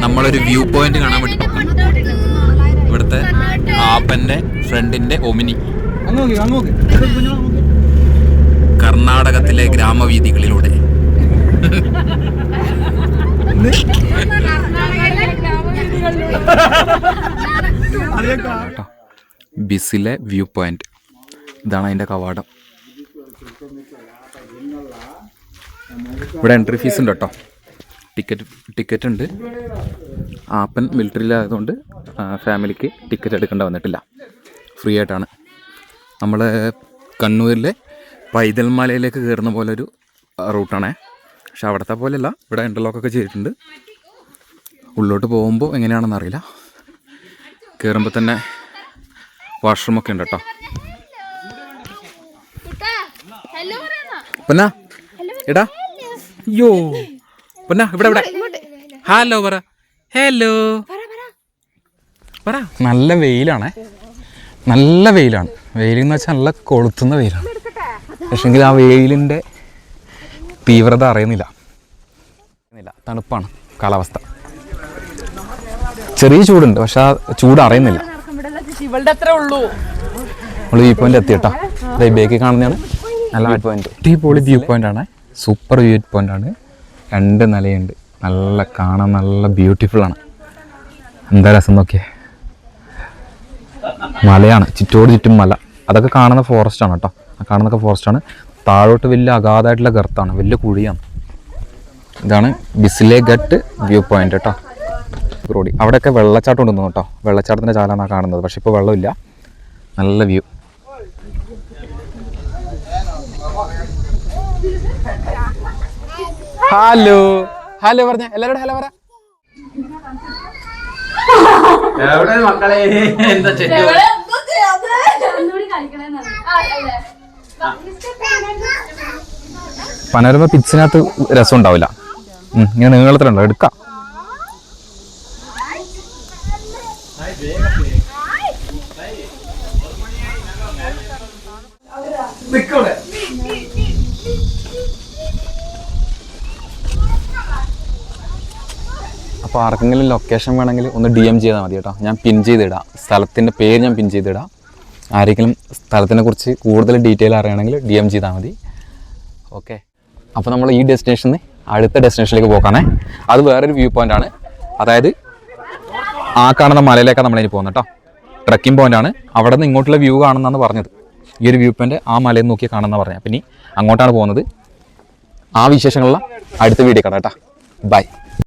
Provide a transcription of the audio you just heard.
നമ്മളൊരു view point കാണാൻ വേണ്ടി പോകും. ഇവിടുത്തെ ആപ്പന്റെ ഫ്രണ്ടിന്റെ ഒമിനി. കർണാടകത്തിലെ ഗ്രാമവീഥികളിലൂടെ ബിസിലെ വ്യൂ പോയിന്റ്. ഇതാണ് അതിന്റെ കവാടം. ഇവിടെ എൻട്രി ഫീസ് ഉണ്ട് കേട്ടോ. ടിക്കറ്റ് ഉണ്ട്. ആപ്പൻ മിലിറ്ററിയിലായതുകൊണ്ട് ഫാമിലിക്ക് ടിക്കറ്റ് എടുക്കേണ്ട വന്നിട്ടില്ല. ഫ്രീ ആയിട്ടാണ്. നമ്മൾ കണ്ണൂരിലെ പൈതൽ മലയിലേക്ക് കയറുന്ന പോലെ ഒരു റൂട്ടാണേ. പക്ഷെ അവിടുത്തെ പോലെയല്ല. ഇവിടെ ഇൻ്റർലോക്കൊക്കെ ചെയ്തിട്ടുണ്ട്. ഉള്ളോട്ട് പോകുമ്പോൾ എങ്ങനെയാണെന്ന് അറിയില്ല. കയറുമ്പോൾ തന്നെ വാഷ്റൂമൊക്കെ ഉണ്ട് കേട്ടോ. പൊന്നാ എടാ, അയ്യോ പൊന്നാ, ഇവിടെ ഇവിടെ ഹലോ പറ. ഹലോ പറ. നല്ല വെയിലാണേ, നല്ല വെയിലാണ്. വെയിലെന്ന് വെച്ചാൽ നല്ല കൊളുത്തുന്ന വെയിലാണ്. പക്ഷെങ്കിൽ ആ വെയിലിൻ്റെ തീവ്രത അറിയുന്നില്ല. തണുപ്പാണ് കാലാവസ്ഥ. ചെറിയ ചൂടുണ്ട്, പക്ഷെ ആ ചൂട് അറിയുന്നില്ല. നമ്മൾ വ്യൂ പോയിന്റ് എത്തിയിട്ടാ. ബേക്കിൽ കാണുന്നതാണ് നല്ല വ്യൂ പോയിന്റ്. അടിപൊളി വ്യൂ പോയിന്റ് ആണ്. സൂപ്പർ വ്യൂ പോയിന്റ് ആണ്. 2 നിലയുണ്ട്. നല്ല കാണാൻ നല്ല ബ്യൂട്ടിഫുൾ ആണ്. എന്താ രസം നോക്കിയേ. മലയാണ്, ചുറ്റോട് ചുറ്റും മല. അതൊക്കെ കാണുന്ന ഫോറസ്റ്റ് ആണ് കേട്ടോ. ആ കാണുന്നൊക്കെ ഫോറസ്റ്റ് ആണ്. താഴോട്ട് വലിയ അഗാധമായിട്ടുള്ള ഗർത്താണ്, വലിയ കുഴിയാണ്. ഇതാണ് ബിസിലെ ഗട്ട് വ്യൂ പോയിന്റ് കേട്ടോ. റോഡി അവിടെയൊക്കെ വെള്ളച്ചാട്ടം ഉണ്ടെന്ന് കേട്ടോ. വെള്ളച്ചാട്ടത്തിൻ്റെ ചാലാണ് കാണുന്നത്. പക്ഷെ ഇപ്പോൾ വെള്ളമില്ല. നല്ല വ്യൂ. ഹലോ ഹലോ പറഞ്ഞ എല്ലാവരോടും ഹലോ പറ. മക്കളെ എന്താ പനോരമ പിച്ചിനകത്ത് രസം ഉണ്ടാവില്ല. ഇങ്ങനെ നീളത്തിലുണ്ടോ? എടുക്കാം. അപ്പോൾ ആർക്കെങ്കിലും ലൊക്കേഷൻ വേണമെങ്കിൽ ഒന്ന് DM ചെയ്താൽ മതി കേട്ടോ. ഞാൻ പിൻ ചെയ്തിടാം. സ്ഥലത്തിൻ്റെ പേര് ഞാൻ പിൻ ചെയ്തിടാം. ആരെങ്കിലും സ്ഥലത്തിനെ കുറിച്ച് കൂടുതൽ ഡീറ്റെയിൽ അറിയണമെങ്കിൽ DM ചെയ്താൽ മതി. ഓക്കെ. അപ്പോൾ നമ്മൾ ഈ ഡെസ്റ്റിനേഷനിൽ നിന്ന് അടുത്ത ഡെസ്റ്റിനേഷനിലേക്ക് പോകാനേ. അത് വേറൊരു വ്യൂ പോയിൻ്റ് ആണ്. അതായത് ആ കാണുന്ന മലയിലേക്കാണ് നമ്മളിനി പോകുന്നത് കേട്ടോ. ട്രക്കിംഗ് പോയിൻ്റ് ആണ്. അവിടെ നിന്ന് ഇങ്ങോട്ടുള്ള വ്യൂ കാണുന്നതെന്ന് പറഞ്ഞത്. ഈ ഒരു വ്യൂ പോയിൻ്റ് ആ മലയിൽ നോക്കി കാണുന്ന പറഞ്ഞത്. പിന്നെ അങ്ങോട്ടാണ് പോകുന്നത്. ആ വിശേഷങ്ങളുള്ള അടുത്ത വീഡിയോ കാണാം കേട്ടോ. ബൈ.